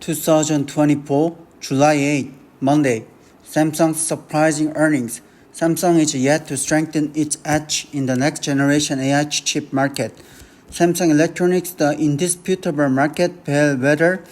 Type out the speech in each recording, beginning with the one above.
2024, July 8, Monday. Samsung's surprising earnings. Samsung is yet to strengthen its edge in the next generation AI chip market. Samsung Electronics, the indisputable market bellwether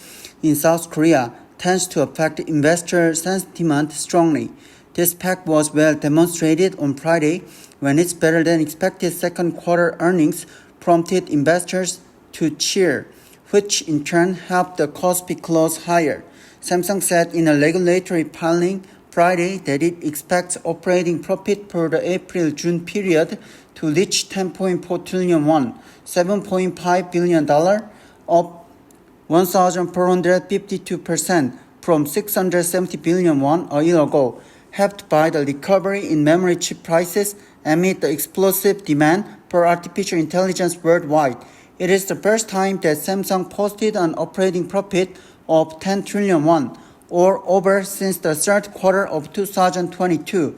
in South Korea, tends to affect investor sentiment strongly. This fact was well demonstrated on Friday when its better-than-expected second quarter earnings prompted investors to cheer, which in turn helped the Kospi close higher. Samsung said in a regulatory filing Friday that it expects operating profit for the April-June period to reach 10.4 trillion won, $7.5 billion, up 1,452% from 670 billion won a year ago, helped by the recovery in memory chip prices amid the explosive demand for artificial intelligence worldwide. It is the first time that Samsung posted an operating profit of 10 trillion won, or over since the third quarter of 2022,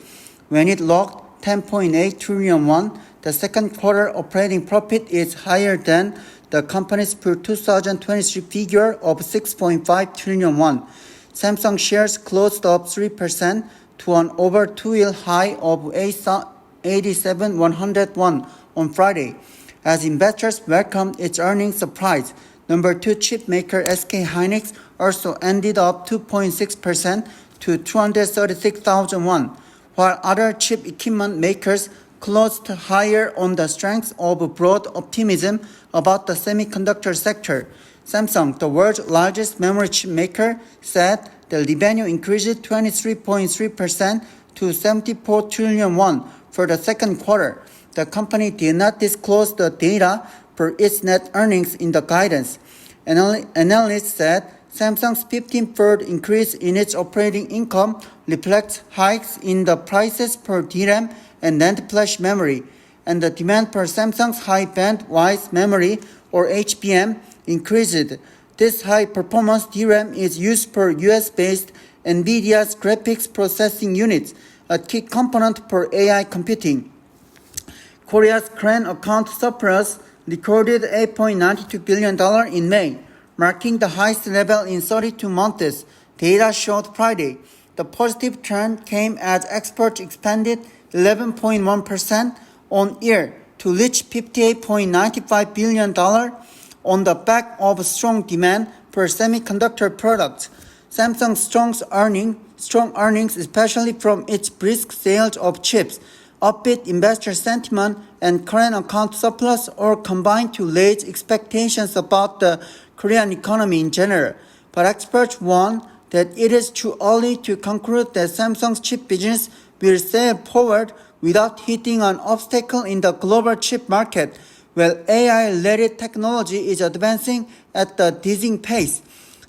when it logged 10.8 trillion won. The second quarter operating profit is higher than the company's full 2023 figure of 6.5 trillion won. Samsung shares closed up 3% to an over 2-year high of 87,100 on Friday, as investors welcomed its earnings surprise. Number 2 chip maker SK hynix also ended up 2.6% to 236,000 won, while other chip equipment makers closed higher on the strength of broad optimism about the semiconductor sector. Samsung, the world's largest memory chip maker, said the revenue increased 23.3% to 74 trillion won for the second quarter. The company did not disclose the data for its net earnings in the guidance. Analysts said Samsung's 15-fold increase in its operating income reflects hikes in the prices for DRAM and NAND flash memory, and the demand for Samsung's high bandwidth memory, or HBM, increased. This high-performance DRAM is used for US-based NVIDIA's graphics processing units, a key component for AI computing. Korea's current account surplus recorded $8.92 billion in May, marking the highest level in 32 months, data showed Friday. The positive trend came as exports expanded 11.1% on year to reach $58.95 billion on the back of strong demand for semiconductor products. Samsung's strong earnings, especially from its brisk sales of chips, upbeat investor sentiment, and current account surplus all combined to raise expectations about the Korean economy in general. But experts warn that it is too early to conclude that Samsung's chip business will sail forward without hitting an obstacle in the global chip market, where AI-related technology is advancing at a dizzying pace.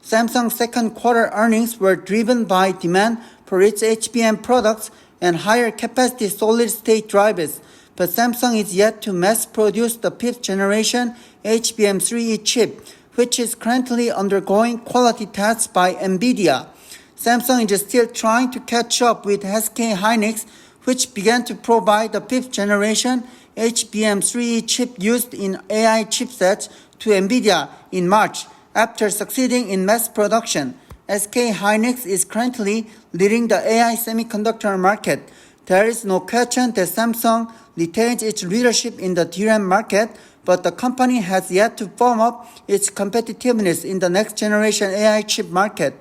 Samsung's second quarter earnings were driven by demand for its HBM products and higher capacity solid-state drivers, but Samsung is yet to mass-produce the 5th generation HBM3E chip, which is currently undergoing quality tests by NVIDIA. Samsung is still trying to catch up with SK hynix, which began to provide the 5th generation HBM3E chip used in AI chipsets to NVIDIA in March, after succeeding in mass production. SK hynix is currently leading the AI semiconductor market. There is no question that Samsung retains its leadership in the DRAM market, but the company has yet to firm up its competitiveness in the next generation AI chip market.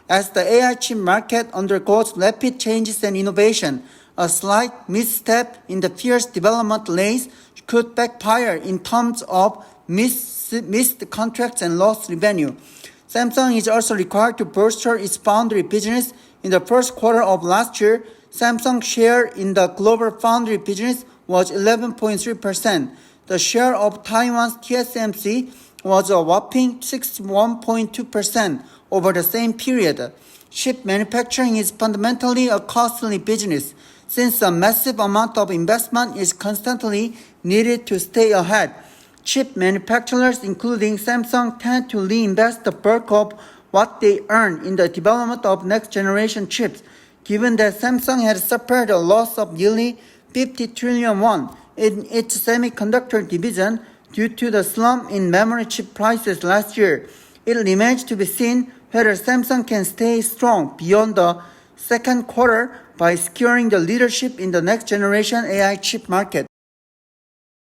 As the AI chip market undergoes rapid changes and innovation, a slight misstep in the fierce development race could backfire in terms of missed contracts and lost revenue. Samsung is also required to bolster its foundry business. In the first quarter of last year, Samsung's share in the global foundry business was 11.3%. The share of Taiwan's TSMC was a whopping 61.2% over the same period. Chip manufacturing is fundamentally a costly business, since a massive amount of investment is constantly needed to stay ahead. Chip manufacturers, including Samsung, tend to reinvest the bulk of what they earn in the development of next-generation chips, given that Samsung had suffered a loss of nearly 50 trillion won in its semiconductor division due to the slump in memory chip prices last year. It remains to be seen whether Samsung can stay strong beyond the second quarter by securing the leadership in the next generation AI chip market.